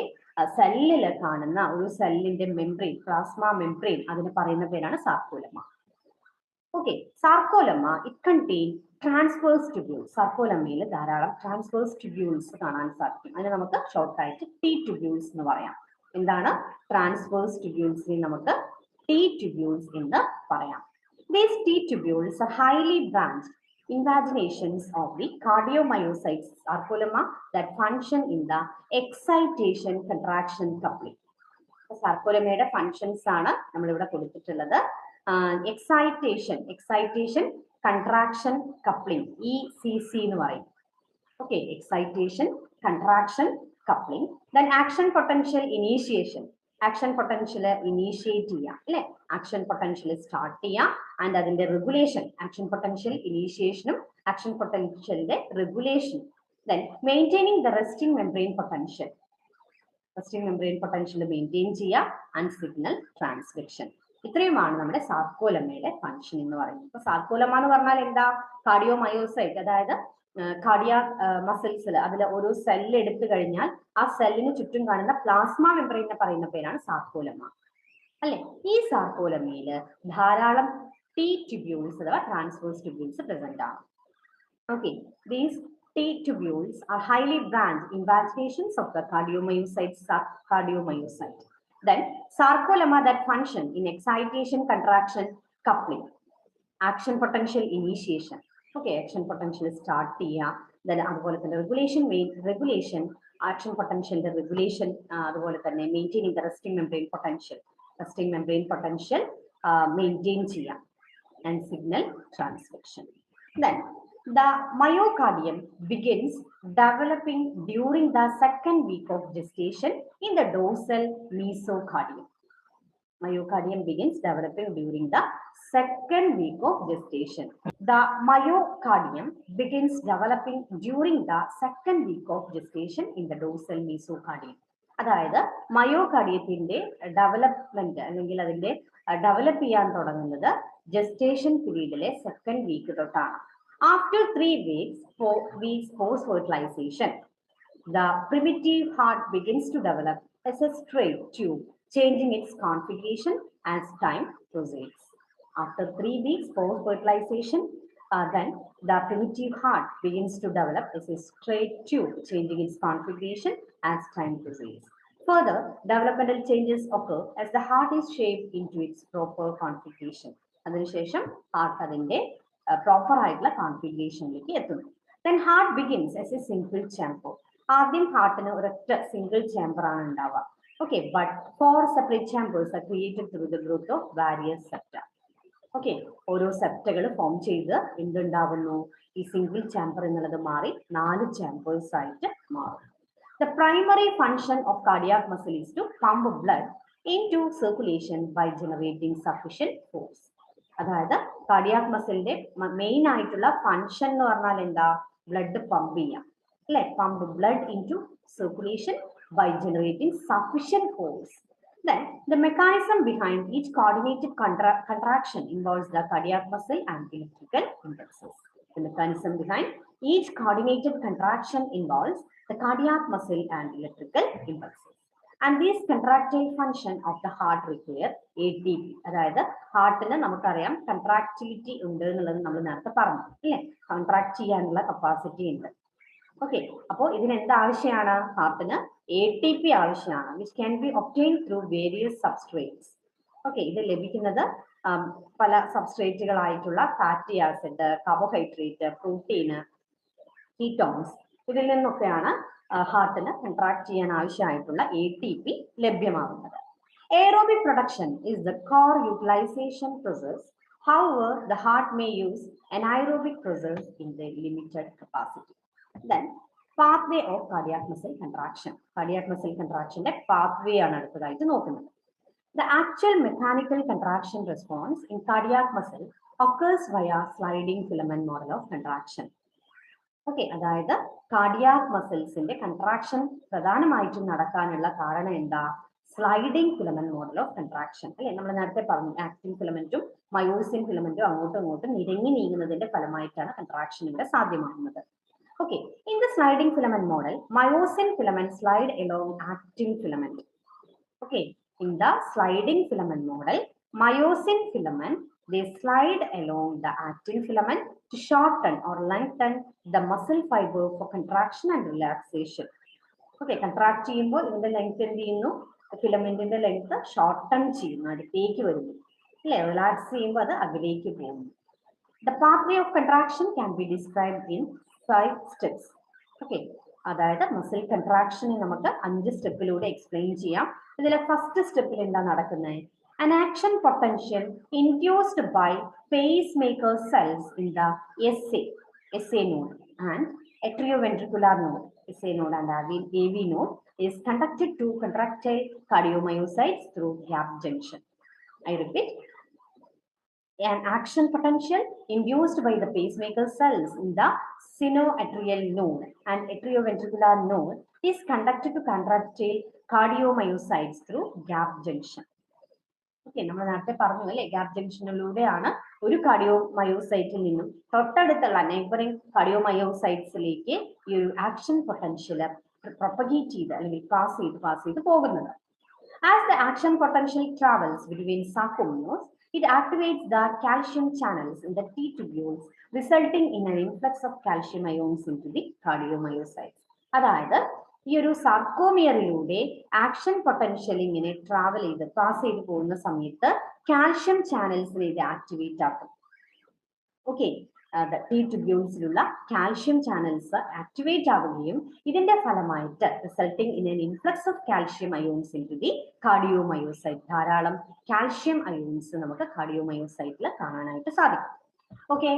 സെല്ലിൽ കാണുന്ന ഒരു സെല്ലിന്റെ മെംബ്രെയിൻ, പ്ലാസ്മ മെംബ്രെയിൻ, അതിന് പറയുന്ന പേരാണ് sarcolemma. Okay, sarcolemma it contain transverse tubules. സാർക്കോലെമ്മയിൽ ധാരാളം ട്രാൻസ്വേഴ്സ് ട്യൂബ്യൂൾസ് കാണാൻ സാധിക്കും. അതിന് നമുക്ക് ഷോർട്ടായിട്ട് ടി ട്യൂബ്യൂൾസ് എന്ന് പറയാം. എന്താണ് ട്രാൻസ്വേഴ്സ് ട്യൂബ്യൂൾസിനെ നമുക്ക് ടി ട്യൂബ്യൂൾസ് എന്ന് പറയാം. These T tubules are highly branched invaginations of the cardiomyocytes sarcolemma that function in the excitation contraction coupling. സാർക്കോലെമ്മയുടെ ഫങ്ഷൻസ് ആണ് നമ്മൾ ഇവിടെ കൊടുത്തിട്ടുള്ളത്. എക്സൈറ്റേഷൻ കൺട്രാക്ഷൻ കപ്ലിംഗ്, ECC എന്ന് പറയും. Okay, excitation contraction coupling. Then action potential initiation, action potential initiate ചെയ്യാം അല്ലെ, action potential start ചെയ്യാം. ആൻഡ് അതിന്റെ റെഗുലേഷൻ, ആക്ഷൻ പൊട്ടൻഷ്യൽ ഇനീഷ്യേഷനും ആക്ഷൻ പൊട്ടൻഷ്യലിന്റെ റെഗുലേഷനും. Then maintaining the resting membrane potential, resting membrane potential maintain ചെയ്യുക, ആൻഡ് സിഗ്നൽ ട്രാൻസ്ക്രിപ്ഷൻ. ഇത്രയുമാണ് നമ്മുടെ സാർക്കോലെമ്മയുടെ ഫംഗ്ഷൻ എന്ന് പറയുന്നത്. ഇപ്പൊ സാർക്കോലെമ്മ എന്ന് പറഞ്ഞാൽ എന്താ, കാർഡിയോമയോസൈറ്റ്, അതായത് കാർഡിയാക് മസിൽസിൽ അതിൽ ഒരു സെല്ല് എടുത്തു കഴിഞ്ഞാൽ ആ സെല്ലിന് ചുറ്റും കാണുന്ന പ്ലാസ്മ മെംബ്രെയിനെ പറയുന്ന പേരാണ് സാർക്കോലെമ്മ അല്ലെ. ഈ സാർക്കോലെമ്മയിൽ ധാരാളം ടി ട്യൂബ്യൂൾസ് അഥവാ ട്രാൻസ്വേഴ്സ് ട്യൂബ്യൂൾസ് പ്രസന്റ് ആണ്. Okay, these T tubules are highly branched invaginations of the cardiomyocyte. Then sarcolemma that function in excitation contraction coupling, action potential initiation. Okay, action potential start ചെയ്യാം. Then അതുപോലെ തന്നെ regulation action potential regulation, അതുപോലെ തന്നെ maintaining the resting membrane potential maintain ചെയ്യാം, and signal transcription. Then the myocardium begins developing during the second week of gestation in the dorsal mesocardium. Myocardium begins developing during the second week of gestation. The myocardium begins developing during the second week of gestation in the dorsal mesocardium. അതായത് മയോകാർഡിയത്തിന്റെ development അല്ലെങ്കിൽ അതിന്റെ develop ചെയ്യാൻ തുടങ്ങുന്നത് gestation പീരീഡിലെ second week തൊട്ടാണ്. After 3 weeks post fertilization, the primitive heart begins to develop as a straight tube, changing its configuration as time proceeds. After 3 weeks post fertilization, then the primitive heart begins to develop as a straight tube, changing its configuration as time proceeds. Further, developmental changes occur as the heart is shaped into its proper configuration. അതിനുശേഷം heart അതിന്റെ proper ആയിട്ടുള്ള കോൺഫിഗറേഷനിലേക്ക് എത്തുന്നു. Then heart begins as a single chamber. ആദ്യം ഹാർട്ടിന് ഒരൊറ്റ single chamber ആണ് ഉണ്ടാവുക. Okay, but 4 separate chambers are created through the growth of various septa. Okay, ഓരോ സെപ്റ്റകൾ ഫോം ചെയ്ത് എന്തുണ്ടാവുന്നു, ഈ സിംഗിൾ ചേംബർ എന്നുള്ളത് മാറി 4 ചേംബേഴ്സ് ആയിട്ട് മാറും. The primary function of cardiac muscle is to pump blood into circulation by generating sufficient force. അതായത് cardiac മസിലിന്റെ main ആയിട്ടുള്ള ഫങ്ഷൻ എന്ന് പറഞ്ഞാൽ എന്താ? ബ്ലഡ് പമ്പ് ചെയ്യാം അല്ലെ? Pump blood into circulation by generating sufficient force. Then the mechanism behind each coordinated contraction involves the cardiac muscle and electrical impulses. The mechanism behind each coordinated contraction involves the cardiac muscle and electrical impulses. And this contractile function of the heart require ATP. അതായത് ഹാർട്ടിന് നമുക്കറിയാം contractility ഉണ്ട് എന്നുള്ളത് നമ്മൾ നേരത്തെ പറഞ്ഞു അല്ലേ? Contract ചെയ്യാനുള്ള കപ്പാസിറ്റി ഉണ്ട്. ഓക്കെ, അപ്പോൾ ഇതിന് എന്ത് ആവശ്യമാണ്? ഹാർട്ടിന് ATP ആവശ്യമാണ്, which can be obtain through various substrates. Okay, ഇത് ലഭിക്കുന്നത് പല സബ്സ്ട്രേറ്റുകളായിട്ടുള്ള fatty acid, carbohydrate, protein, ketones, ഇതിൽ നിന്നൊക്കെയാണ് ഹാർട്ടിന് കൺട്രാക്ട് ചെയ്യാൻ ആവശ്യമായിട്ടുള്ള ATP ലഭ്യമാകുന്നത്. Aerobic production is the core utilization process. However, the heart may use anaerobic process in the limited capacity. Then pathway of cardiac muscle contraction. Cardiac muscle contraction ന്റെ pathway ആണ് അടുത്തതായിട്ട് നോക്കുന്നത്. The actual mechanical contraction response in cardiac muscle occurs via sliding filament model of contraction. Okay, അതായത് cardiac musclesന്റെ contraction പ്രധാനമായിട്ടും നടക്കാനുള്ള കാരണം എന്താ? Sliding filament model of contraction അല്ലെ? നമ്മൾ നേരത്തെ പറഞ്ഞു ആക്റ്റിൻ ഫിലമെന്റും മയോസിൻ ഫിലമെന്റും അങ്ങോട്ടും ഇങ്ങോട്ടും നിരങ്ങി നീങ്ങുന്നതിന്റെ ഫലമായിട്ടാണ് കൺട്രാക്ഷൻ ഇവിടെ സാധ്യമാകുന്നത്. Okay, in the sliding filament model, myosin filament slide along actin filament. Okay, in the sliding filament model, myosin filament they slide along the actin filament to shorten or lengthen the muscle fiber for contraction and relaxation. Okay, contract ചെയ്യുമ്പോൾ ഇതിന്റെ length എന്ത് ചെയ്യുന്നു? ഫിലമെന്റിന്റെ length shorten ചെയ്യുന്നു, അടുത്തേക്ക് വരുന്നു അല്ലെ? Relax ചെയ്യുമ്പോൾ അത് അകലേക്ക് പോകുന്നു. The pathway of contraction can be described in 5 steps. Okay, അതായത് മസിൽ കൺട്രാക്ഷനെ നമുക്ക് 5 സ്റ്റെപ്പിലൂടെ എക്സ്പ്ലെയിൻ ചെയ്യാം. ഇതിലെ ഫസ്റ്റ് സ്റ്റെപ്പിൽ എന്താ നടക്കുന്നത്? An action potential induced by pacemaker cells in the SA node and atrioventricular node, SA node and AV node is conducted to contractile cardiomyocytes through gap junction. I repeat, an action potential induced by the pacemaker cells in the sinoatrial node and atrioventricular node is conducted to contractile cardiomyocytes through gap junction. Okay, നമ്മൾ നേരത്തെ പറഞ്ഞു അല്ലേ? Gap ജംഗ്ഷനിലൂടെയാണ് ഒരു കാർഡിയോമയോസൈറ്റിൽ നിന്നും തൊട്ടടുത്തുള്ള neighbouring കാർഡിയോമയോസൈറ്റ്സിലേക്ക് ഈ ഒരു action potential propagate ചെയ്ത് അല്ലെങ്കിൽ പാസ് ചെയ്ത് പോകുന്നത്. As the action potential travels between sarcomeres, it activates the calcium channels in the T tubules, resulting in an influx of calcium ions into the cardiomyocytes. അതായത് ഈ ഒരു സാർക്കോമിയറിലൂടെ action potential ഇങ്ങനെ travel ചെയ്ത് pass ചെയ്ത് പോകുന്ന സമയത്ത് കാൽഷ്യം ചാനൽസിനെ ഇത് activate ആക്കും. Okay, T tubules calcium channels activate ആവുകയും ഇതിന്റെ ഫലമായിട്ട് resulting in an influx of calcium ions into the cardiomyocyte, ധാരാളം കാൽഷ്യം അയോൺസ് നമുക്ക് കാർഡിയോമയോസൈറ്റിൽ കാണാനായിട്ട് സാധിക്കും. ഓക്കെ,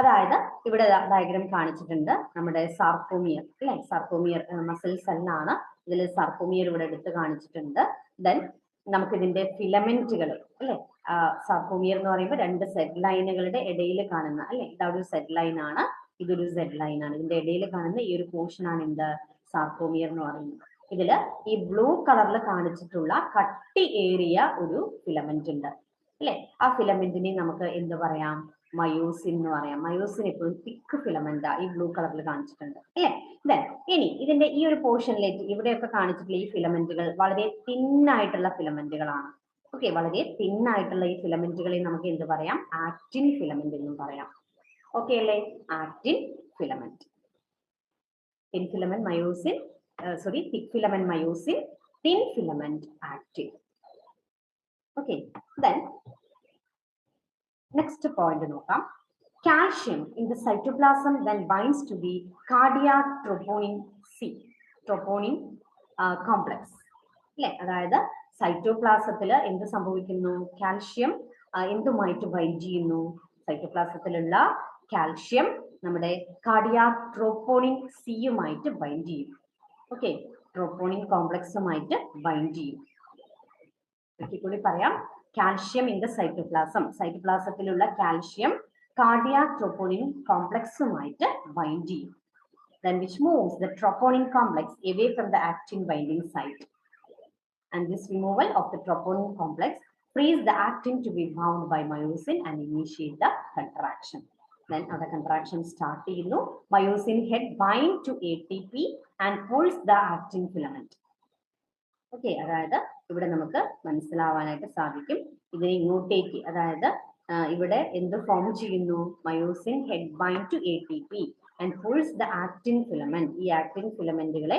അതായത് ഇവിടെ ഡയഗ്രാം കാണിച്ചിട്ടുണ്ട് നമ്മുടെ സാർക്കോമിയർ അല്ലെ? സാർക്കോമിയർ മസിൽ സെല്ലാണ്. ഇതിൽ സാർക്കോമിയർ ഇവിടെ എടുത്ത് കാണിച്ചിട്ടുണ്ട്. ദെൻ നമുക്ക് ഇതിന്റെ ഫിലമെന്റുകൾ അല്ലെ? സാർക്കോമിയർ എന്ന് പറയുമ്പോൾ 2 സെഡ് ലൈനുകളുടെ ഇടയിൽ കാണുന്ന അല്ലെ? ഇതൊരു സെഡ് ലൈൻ ആണ്, ഇതൊരു സെഡ് ലൈൻ ആണ്. ഇതിന്റെ ഇടയിൽ കാണുന്ന ഈ ഒരു പോർഷൻ ആണ് എന്ത്? സാർക്കോമിയർ എന്ന് പറയുന്നത്. ഇതില് ഈ ബ്ലൂ കളറിൽ കാണിച്ചിട്ടുള്ള കട്ടി ഏറിയ ഒരു ഫിലമെന്റ് ഉണ്ട് അല്ലെ? ആ ഫിലമെന്റിനെ നമുക്ക് എന്ത് പറയാം? മയോസിൻ എന്ന് പറയാം. മയോസിൻ എപ്പോഴും തിക്ക് ഫിലമെന്റ് ഈ ബ്ലൂ കളറിൽ കാണിച്ചിട്ടുണ്ട് അല്ലെ? ദെൻ ഇനി ഇതിന്റെ ഈ ഒരു പോർഷനിലേക്ക് ഇവിടെയൊക്കെ കാണിച്ചിട്ടുള്ള ഈ ഫിലമെന്റുകൾ വളരെ തിന്നായിട്ടുള്ള ഫിലമെന്റുകളാണ്. ഓക്കെ, വളരെ തിന്നായിട്ടുള്ള ഈ ഫിലമെന്റുകളെ നമുക്ക് എന്ത് പറയാം? ആക്റ്റിൻ ഫിലമെന്റ് എന്നും പറയാം. ഓക്കെ അല്ലേ? Actin filament, thin filament myosin, thick filament myosin, thin filament actin. Okay, then next point നോക്കാം. Calcium in the cytoplasm then binds to the cardiac troponin complex. അല്ലെ? അതായത് സൈറ്റോപ്ലാസത്തിൽ എന്ത് സംഭവിക്കുന്നു? കാൽഷ്യം എന്തുമായിട്ട് ബൈൻഡ് ചെയ്യുന്നു? സൈറ്റോപ്ലാസത്തിലുള്ള calcium നമ്മുടെ കാർഡിയാക് ട്രോപ്പോണിൻ സിയുമായിട്ട് ബൈൻഡ് ചെയ്യും. Okay, troponin കോംപ്ലക്സുമായിട്ട് bind ചെയ്യും. കൂടി പറയാം, calcium in the cytoplasm. Cytoplasmത്തിലുള്ള calcium cardiac troponin complexുമായിട്ട് bind ചെയ്യും. Then which moves the troponin complex away from the actin binding site. And this removal of the troponin complex frees the actin to be bound by myosin and initiate the contraction. Then the contraction start ചെയ്യുന്നു. Myosin head bind to ATP and pulls the actin filament. Okay, അതായത് ഇവിടെ നമുക്ക് മനസ്സിലാവാനായിട്ട് സാധിക്കും. ഇതിനെ ഇങ്ങോട്ടേക്ക്, അതായത് ഇവിടെ എന്ത് ഫോം ചെയ്യുന്നു? Myosin head bind to ATP and pulls the actin filament. ഈ ആക്ടിൻ ഫിലമെന്റുകളെ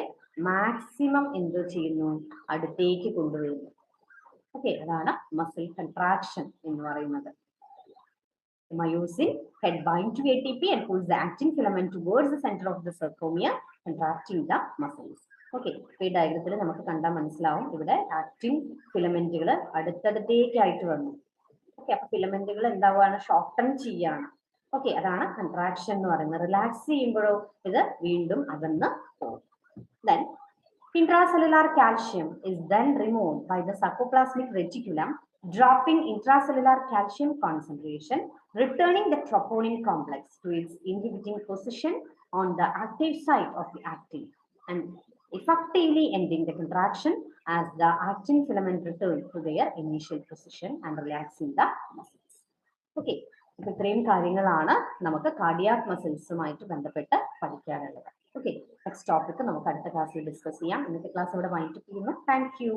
മാക്സിമം എന്ത് ചെയ്യുന്നു? അടുത്തേക്ക് കൊണ്ടുവരുന്നു. ഓക്കെ, അതാണ് മസിൽ കൺട്രാക്ഷൻ എന്ന് പറയുന്നത്. Myosin head bind to ATP and pulls the actin filament towards the center of the sarcomere, contracting the muscles. Okay, ഈ ഡയഗ്രത്തിൽ നമുക്ക് കണ്ടാൽ മനസ്സിലാവും ഇവിടെ ആക്ടിൻ ഫിലമെന്റുകൾ അടുത്തടുത്തേക്കായിട്ട് വന്നു. ഓക്കെ, അപ്പൊ ഫിലമെന്റുകൾ എന്താവുകയാണ്? ഷോർട്ടൺ ചെയ്യാണ്. ഓക്കെ, അതാണ് കൺട്രാക്ഷൻ എന്ന് പറയുന്നത്. റിലാക്സ് ചെയ്യുമ്പോഴോ ഇത് വീണ്ടും അകന്ന് പോകും. Then intracellular calcium is then removed by the sarcoplasmic reticulum, dropping intracellular calcium concentration, returning the troponin complex to its inhibiting position on the active site of the actin, and effectively ending the contraction as the actin filament return to their initial position and relaxing the muscles. Okay, അപ്പോൾ ഇത്രയും കാര്യങ്ങളാണ് നമുക്ക് cardiac മസിൽസുമായിട്ട് ബന്ധപ്പെട്ട് പഠിക്കാനുള്ളത്. Okay, next topic നമുക്ക് അടുത്ത ക്ലാസ്സിൽ discuss ചെയ്യാം. ഇന്നത്തെ ക്ലാസ് ഇവിടെ വൈൻഡ് അപ്പ് ചെയ്യുന്നു. Thank you.